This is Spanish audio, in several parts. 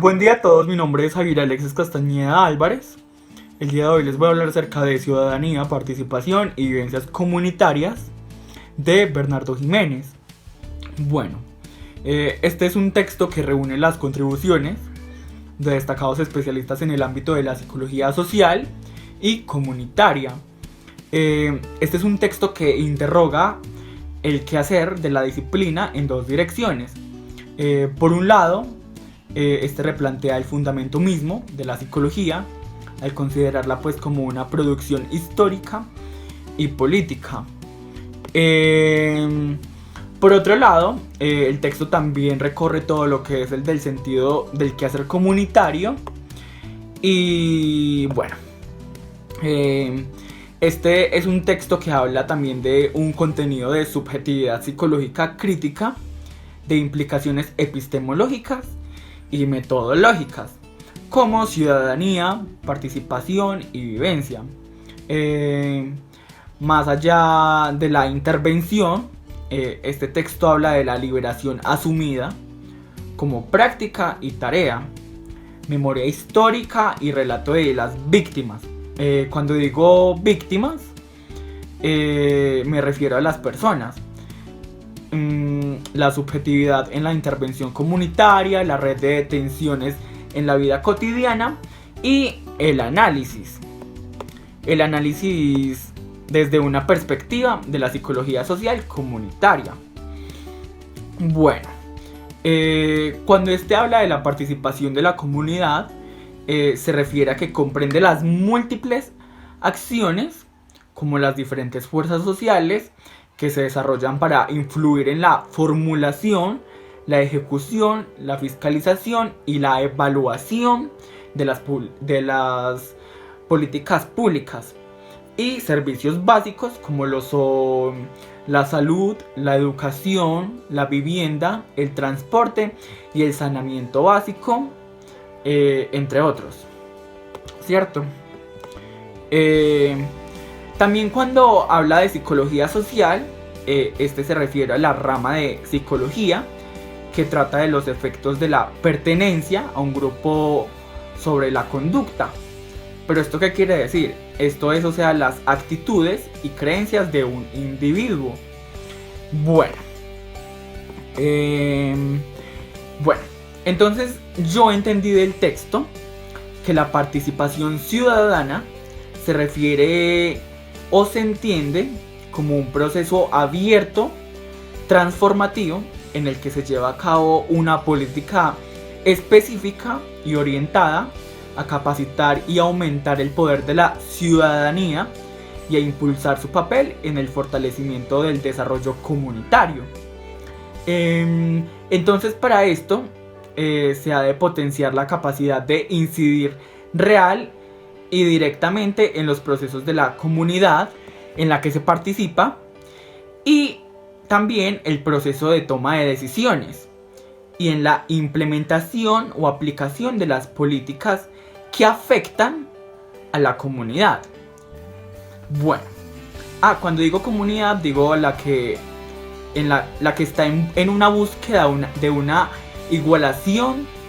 Buen día a todos, mi nombre es Javier Alexis Castañeda Álvarez. El día de hoy les voy a hablar acerca de ciudadanía, participación y vivencias comunitarias de Bernardo Jiménez. Bueno, este es un texto que reúne las contribuciones de destacados especialistas en el ámbito de la psicología social y comunitaria. Este es un texto que interroga el quehacer de la disciplina en dos direcciones. Por un lado, este replantea el fundamento mismo de la psicología al considerarla pues como una producción histórica y política. Por otro lado, el texto también recorre todo lo que es el del sentido del quehacer comunitario y bueno, este es un texto que habla también de un contenido de subjetividad psicológica crítica, de implicaciones epistemológicas y metodológicas, como ciudadanía, participación y vivencia. Más allá de la intervención, este texto habla de la liberación asumida como práctica y tarea, memoria histórica y relato de las víctimas. Cuando digo víctimas, me refiero a las personas. La subjetividad en la intervención comunitaria, la red de detenciones en la vida cotidiana y el análisis. El análisis desde una perspectiva de la psicología social comunitaria. Bueno, cuando este habla de la participación de la comunidad, se refiere a que comprende las múltiples acciones, como las diferentes fuerzas sociales que se desarrollan para influir en la formulación, la ejecución, la fiscalización y la evaluación de las políticas públicas y servicios básicos como lo son la salud, la educación, la vivienda, el transporte y el saneamiento básico, entre otros, ¿cierto? También cuando habla de psicología social, este se refiere a la rama de psicología que trata de los efectos de la pertenencia a un grupo sobre la conducta. ¿Pero esto qué quiere decir? Esto es, o sea, las actitudes y creencias de un individuo. Bueno, entonces yo entendí del texto que la participación ciudadana se refiere o se entiende como un proceso abierto, transformativo, en el que se lleva a cabo una política específica y orientada a capacitar y aumentar el poder de la ciudadanía y a impulsar su papel en el fortalecimiento del desarrollo comunitario. Entonces, para esto se ha de potenciar la capacidad de incidir real y directamente en los procesos de la comunidad en la que se participa y también el proceso de toma de decisiones y en la implementación o aplicación de las políticas que afectan a la comunidad. Bueno, cuando digo comunidad digo la que está en una búsqueda de una igualación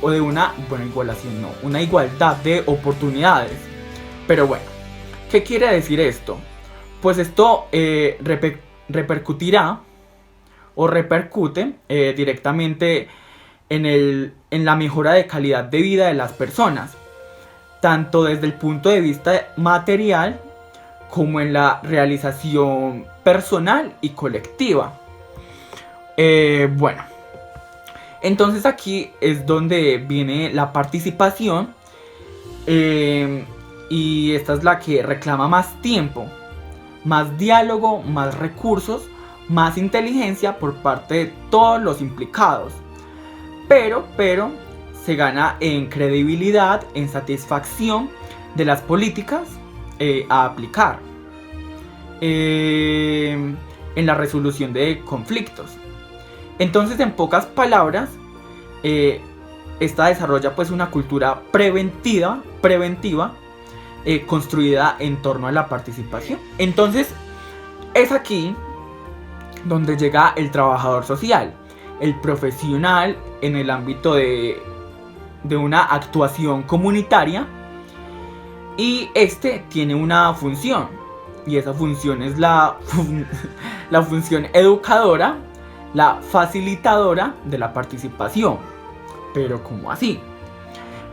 o de una igualdad de oportunidades. Pero bueno, ¿qué quiere decir esto? Pues esto repercutirá o repercute directamente en la mejora de calidad de vida de las personas, tanto desde el punto de vista material como en la realización personal y colectiva. Bueno, entonces aquí es donde viene la participación, y esta es la que reclama más tiempo, más diálogo, más recursos, más inteligencia por parte de todos los implicados. Pero se gana en credibilidad, en satisfacción de las políticas a aplicar, en la resolución de conflictos. Entonces, en pocas palabras, esta desarrolla pues una cultura preventiva construida en torno a la participación. Entonces, es aquí donde llega el trabajador social, el profesional en el ámbito de de una actuación comunitaria y este tiene una función y esa función es la función educadora, la facilitadora de la participación. Pero ¿cómo así?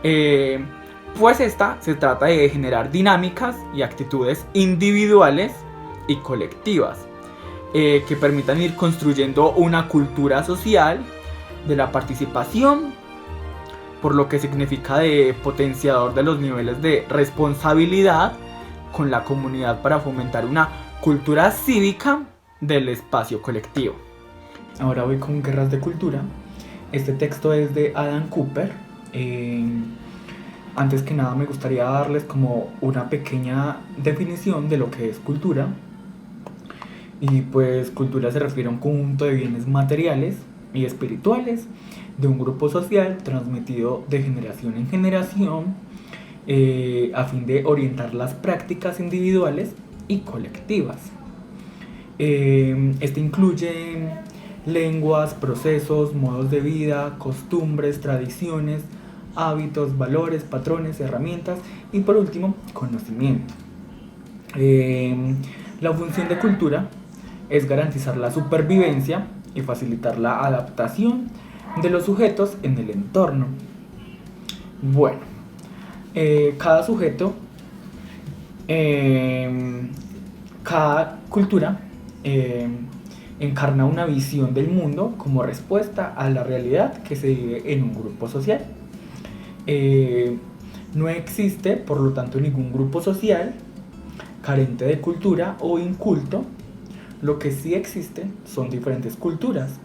Pues esta se trata de generar dinámicas y actitudes individuales y colectivas que permitan ir construyendo una cultura social de la participación, por lo que significa de potenciador de los niveles de responsabilidad con la comunidad para fomentar una cultura cívica del espacio colectivo. Ahora voy con Guerras de Cultura. Este texto es de Adam Cooper. Antes que nada me gustaría darles como una pequeña definición de lo que es cultura. Y pues cultura se refiere a un conjunto de bienes materiales y espirituales de un grupo social transmitido de generación en generación a fin de orientar las prácticas individuales y colectivas. Este incluye lenguas, procesos, modos de vida, costumbres, tradiciones, hábitos, valores, patrones, herramientas y por último, conocimiento. La función de cultura es garantizar la supervivencia y facilitar la adaptación de los sujetos en el entorno. Bueno, cada sujeto, cada cultura encarna una visión del mundo como respuesta a la realidad que se vive en un grupo social. No existe, por lo tanto, ningún grupo social carente de cultura o inculto. Lo que sí existe son diferentes culturas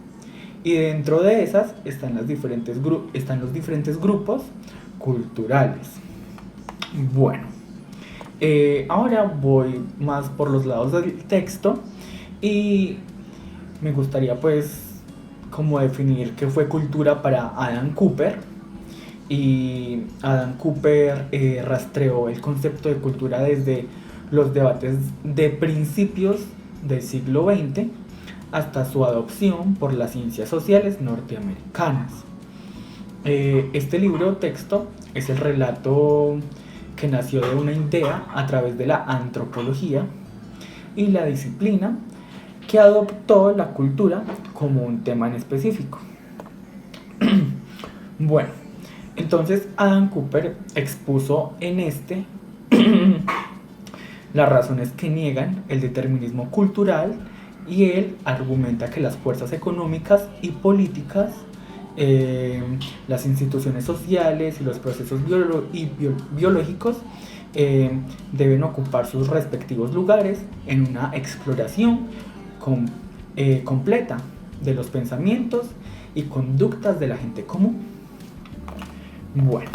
y dentro de esas están los diferentes grupos culturales. Bueno, ahora voy más por los lados del texto y me gustaría pues como definir qué fue cultura para Adam Cooper. Y Adam Cooper rastreó el concepto de cultura desde los debates de principios del siglo XX hasta su adopción por las ciencias sociales norteamericanas. Este libro texto es el relato que nació de una idea a través de la antropología y la disciplina que adoptó la cultura como un tema en específico. Bueno, entonces Adam Cooper expuso en este las razones que niegan el determinismo cultural y él argumenta que las fuerzas económicas y políticas, las instituciones sociales y los procesos biológicos deben ocupar sus respectivos lugares en una exploración completa de los pensamientos y conductas de la gente común. Bueno,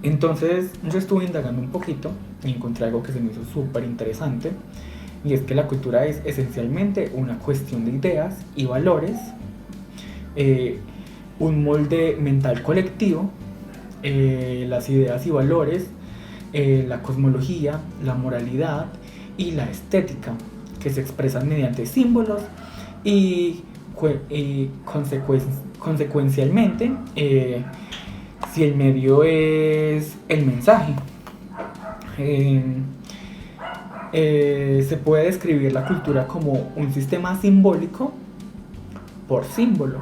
entonces yo estuve indagando un poquito y encontré algo que se me hizo súper interesante, y es que la cultura es esencialmente una cuestión de ideas y valores, un molde mental colectivo, las ideas y valores, la cosmología, la moralidad y la estética, que se expresan mediante símbolos y consecuencialmente si el medio es el mensaje. Se puede describir la cultura como un sistema simbólico por símbolo.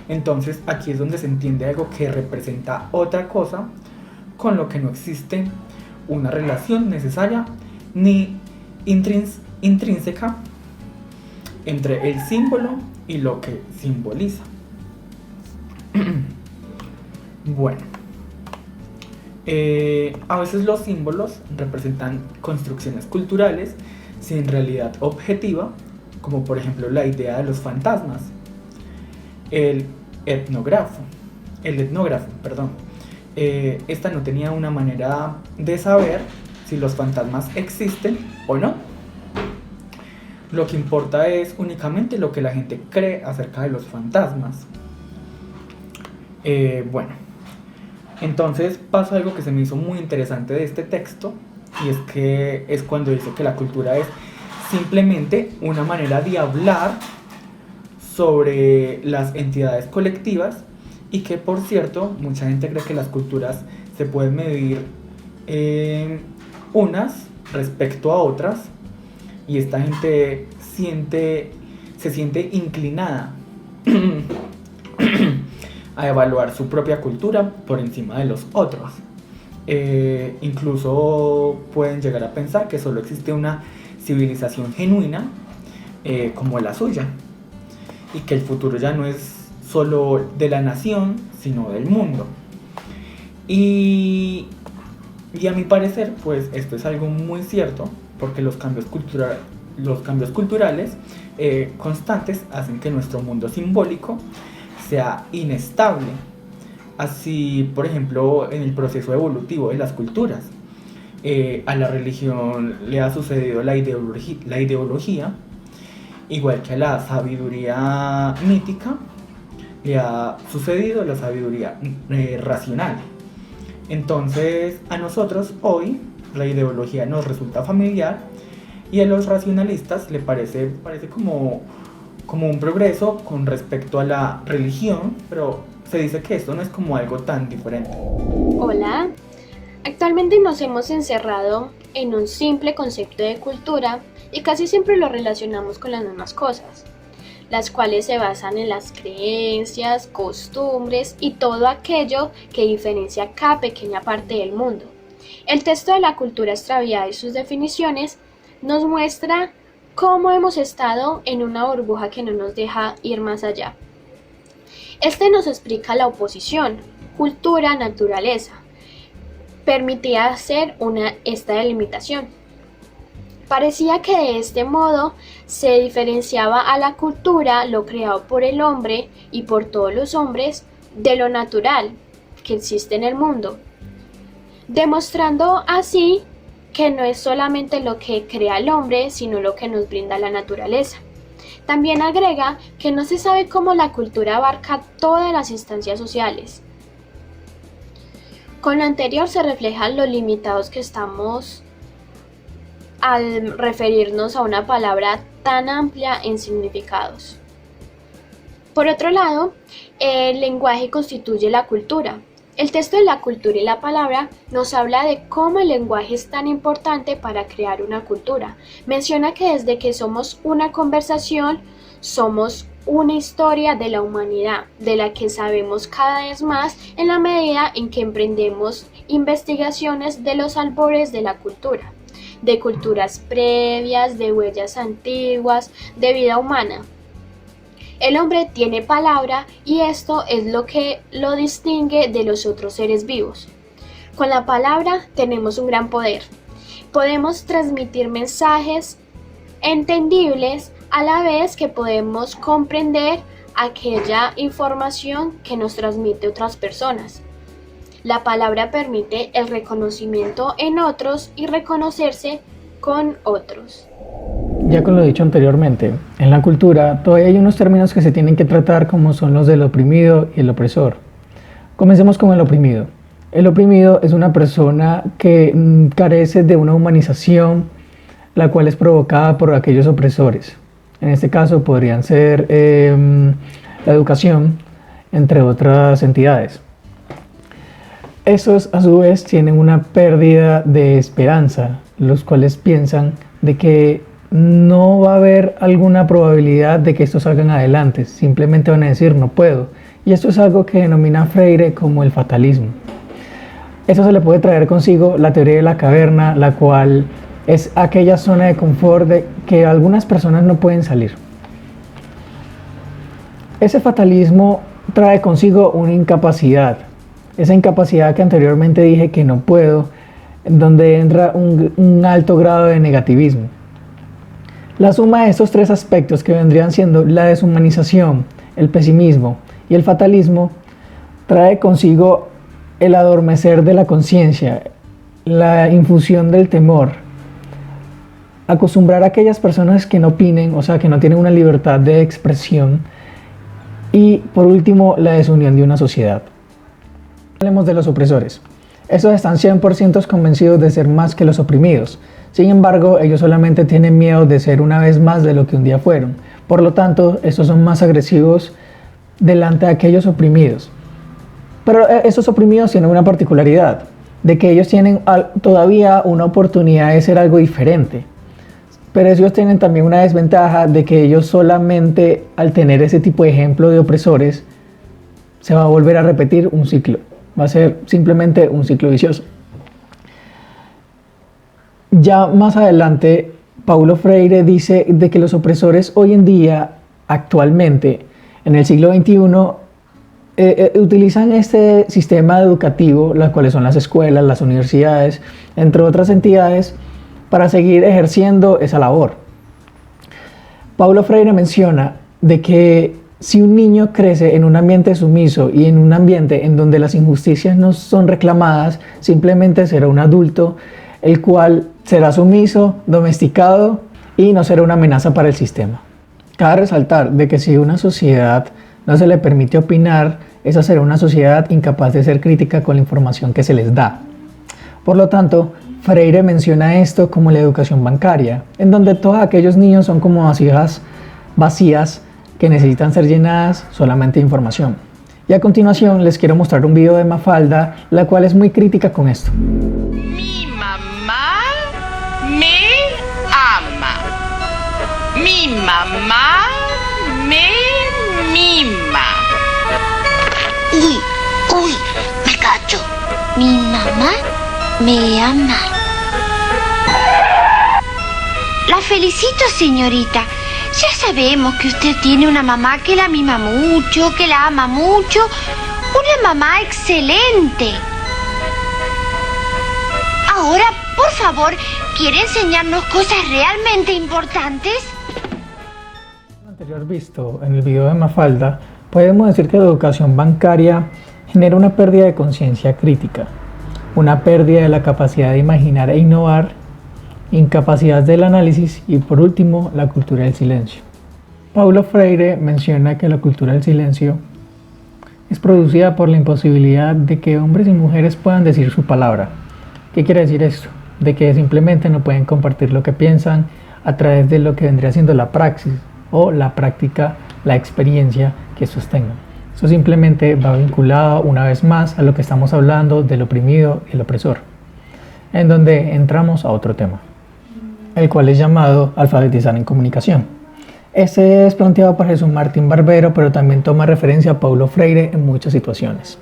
Entonces aquí es donde se entiende algo que representa otra cosa con lo que no existe una relación necesaria ni intrínseca entre el símbolo y lo que simboliza. Bueno, a veces los símbolos representan construcciones culturales sin realidad objetiva, como por ejemplo la idea de los fantasmas. El etnógrafo, esta no tenía una manera de saber si los fantasmas existen o no. Lo que importa es únicamente lo que la gente cree acerca de los fantasmas. Bueno, entonces pasa algo que se me hizo muy interesante de este texto, y es que es cuando dice que la cultura es simplemente una manera de hablar sobre las entidades colectivas Y que, por cierto, mucha gente cree que las culturas se pueden medir unas respecto a otras, y esta gente se siente inclinada a evaluar su propia cultura por encima de los otros. Incluso pueden llegar a pensar que solo existe una civilización genuina como la suya, y que el futuro ya no es solo de la nación, sino del mundo. Y a mi parecer, pues esto es algo muy cierto, porque los cambios culturales constantes hacen que nuestro mundo simbólico sea inestable. Así, por ejemplo, en el proceso evolutivo de las culturas, a la religión le ha sucedido la ideología, igual que a la sabiduría mítica le ha sucedido la sabiduría racional. Entonces, a nosotros hoy la ideología nos resulta familiar, y a los racionalistas le parece como un progreso con respecto a la religión, pero se dice que esto no es como algo tan diferente. Hola, actualmente nos hemos encerrado en un simple concepto de cultura y casi siempre lo relacionamos con las mismas cosas, las cuales se basan en las creencias, costumbres y todo aquello que diferencia cada pequeña parte del mundo. El texto de la cultura extraviada y sus definiciones nos muestra cómo hemos estado en una burbuja que no nos deja ir más allá. Este nos explica la oposición, cultura-naturaleza. Permitía hacer esta delimitación. Parecía que de este modo se diferenciaba a la cultura, lo creado por el hombre y por todos los hombres, de lo natural que existe en el mundo, demostrando así que no es solamente lo que crea el hombre, sino lo que nos brinda la naturaleza. También agrega que no se sabe cómo la cultura abarca todas las instancias sociales. Con lo anterior se reflejan los limitados que estamos al referirnos a una palabra tan amplia en significados. Por otro lado, el lenguaje constituye la cultura. El texto de la cultura y la palabra nos habla de cómo el lenguaje es tan importante para crear una cultura. Menciona que desde que somos una conversación, somos una historia de la humanidad, de la que sabemos cada vez más en la medida en que emprendemos investigaciones de los albores de la cultura, de culturas previas, de huellas antiguas, de vida humana. El hombre tiene palabra y esto es lo que lo distingue de los otros seres vivos. Con la palabra tenemos un gran poder. Podemos transmitir mensajes entendibles a la vez que podemos comprender aquella información que nos transmite otras personas. La palabra permite el reconocimiento en otros y reconocerse con otros. Ya con lo dicho anteriormente, en la cultura todavía hay unos términos que se tienen que tratar, como son los del oprimido y el opresor. Comencemos con el oprimido. El oprimido es una persona que carece de una humanización, la cual es provocada por aquellos opresores. En este caso podrían ser la educación, entre otras entidades. Estos a su vez tienen una pérdida de esperanza, los cuales piensan de que no va a haber alguna probabilidad de que estos salgan adelante, simplemente van a decir no puedo, y esto es algo que denomina Freire como el fatalismo. Eso se le puede traer consigo la teoría de la caverna, la cual es aquella zona de confort de que algunas personas no pueden salir. Ese fatalismo trae consigo una incapacidad, esa incapacidad que anteriormente dije que no puedo, donde entra un alto grado de negativismo. La suma de estos tres aspectos, que vendrían siendo la deshumanización, el pesimismo y el fatalismo, trae consigo el adormecer de la conciencia, la infusión del temor, acostumbrar a aquellas personas que no opinen, o sea, que no tienen una libertad de expresión, y por último, la desunión de una sociedad. Hablemos de los opresores. Estos están 100% convencidos de ser más que los oprimidos. Sin embargo, ellos solamente tienen miedo de ser una vez más de lo que un día fueron. Por lo tanto, estos son más agresivos delante de aquellos oprimidos. Pero estos oprimidos tienen una particularidad, de que ellos tienen todavía una oportunidad de ser algo diferente. Pero ellos tienen también una desventaja de que ellos solamente al tener ese tipo de ejemplo de opresores, se va a volver a repetir un ciclo. Va a ser simplemente un ciclo vicioso. Ya más adelante, Paulo Freire dice de que los opresores hoy en día, actualmente, en el siglo XXI, utilizan este sistema educativo, las cuales son las escuelas, las universidades, entre otras entidades, para seguir ejerciendo esa labor. Paulo Freire menciona de que si un niño crece en un ambiente sumiso y en un ambiente en donde las injusticias no son reclamadas, simplemente será un adulto el cual será sumiso, domesticado y no será una amenaza para el sistema. Cabe resaltar de que si una sociedad no se le permite opinar, esa será una sociedad incapaz de ser crítica con la información que se les da. Por lo tanto, Freire menciona esto como la educación bancaria, en donde todos aquellos niños son como vasijas vacías que necesitan ser llenadas solamente de información. Y a continuación les quiero mostrar un video de Mafalda, la cual es muy crítica con esto. Mi mamá me ama. Mi mamá me mima. Uy, me cacho. Mi mamá me ama. La felicito, señorita. Ya sabemos que usted tiene una mamá que la mima mucho, que la ama mucho. Una mamá excelente. Ahora, por favor, ¿quiere enseñarnos cosas realmente importantes? Anterior visto en el video de Mafalda, podemos decir que la educación bancaria genera una pérdida de conciencia crítica, una pérdida de la capacidad de imaginar e innovar, incapacidad del análisis y por último la cultura del silencio. Paulo Freire menciona que la cultura del silencio es producida por la imposibilidad de que hombres y mujeres puedan decir su palabra. ¿Qué quiere decir esto? De que simplemente no pueden compartir lo que piensan a través de lo que vendría siendo la praxis o la práctica, la experiencia que sostengan. Eso simplemente va vinculado una vez más a lo que estamos hablando del oprimido y el opresor, en donde entramos a otro tema, el cual es llamado alfabetizar en comunicación. Este es planteado por Jesús Martín Barbero, pero también toma referencia a Paulo Freire en muchas situaciones.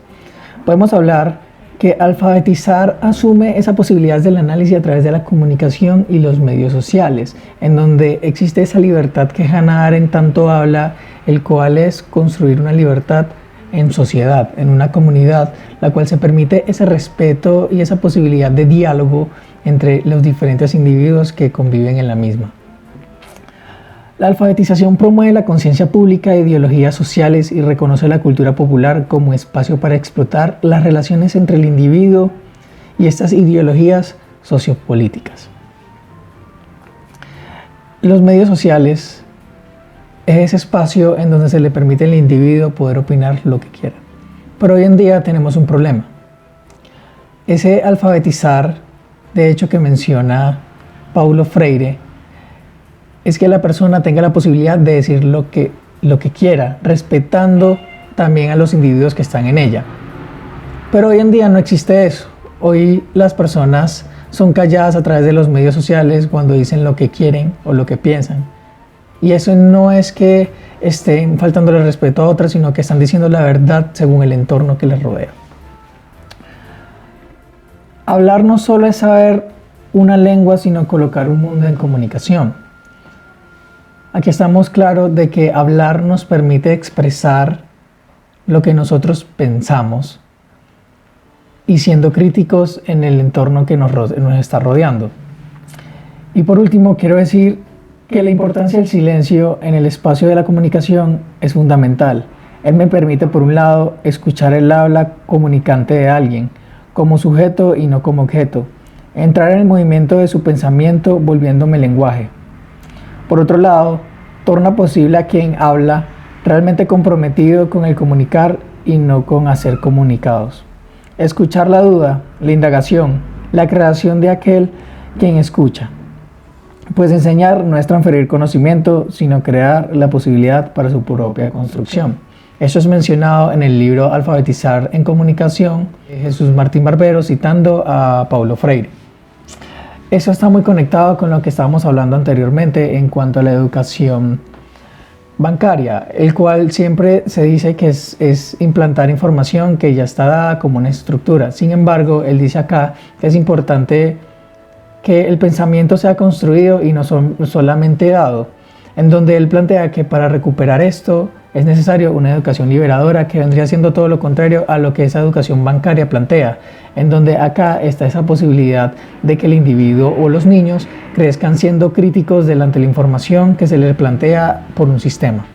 Podemos hablar que alfabetizar asume esa posibilidad del análisis a través de la comunicación y los medios sociales, en donde existe esa libertad que Hannah Arendt tanto habla, el cual es construir una libertad en sociedad, en una comunidad, la cual se permite ese respeto y esa posibilidad de diálogo entre los diferentes individuos que conviven en la misma. La alfabetización promueve la conciencia pública de ideologías sociales y reconoce la cultura popular como espacio para explotar las relaciones entre el individuo y estas ideologías sociopolíticas. Los medios sociales es ese espacio en donde se le permite al individuo poder opinar lo que quiera. Pero hoy en día tenemos un problema. Ese alfabetizar, de hecho, que menciona Paulo Freire, es que la persona tenga la posibilidad de decir lo que quiera, respetando también a los individuos que están en ella. Pero hoy en día no existe eso. Hoy las personas son calladas a través de los medios sociales cuando dicen lo que quieren o lo que piensan. Y eso no es que estén faltándole respeto a otras, sino que están diciendo la verdad según el entorno que les rodea. Hablar no solo es saber una lengua, sino colocar un mundo en comunicación. Aquí estamos claros de que hablar nos permite expresar lo que nosotros pensamos y siendo críticos en el entorno que nos está rodeando. Y por último, quiero decir que la importancia del silencio en el espacio de la comunicación es fundamental. Él me permite, por un lado, escuchar el habla comunicante de alguien, como sujeto y no como objeto, entrar en el movimiento de su pensamiento volviéndome lenguaje. Por otro lado, torna posible a quien habla realmente comprometido con el comunicar y no con hacer comunicados. Escuchar la duda, la indagación, la creación de aquel quien escucha. Pues enseñar no es transferir conocimiento, sino crear la posibilidad para su propia construcción. Eso es mencionado en el libro Alfabetizar en Comunicación de Jesús Martín Barbero, citando a Paulo Freire. Eso está muy conectado con lo que estábamos hablando anteriormente en cuanto a la educación bancaria, el cual siempre se dice que es implantar información que ya está dada como una estructura. Sin embargo, él dice acá que es importante que el pensamiento sea construido y no solamente dado, en donde él plantea que para recuperar esto es necesario una educación liberadora, que vendría siendo todo lo contrario a lo que esa educación bancaria plantea, en donde acá está esa posibilidad de que el individuo o los niños crezcan siendo críticos delante de la información que se les plantea por un sistema.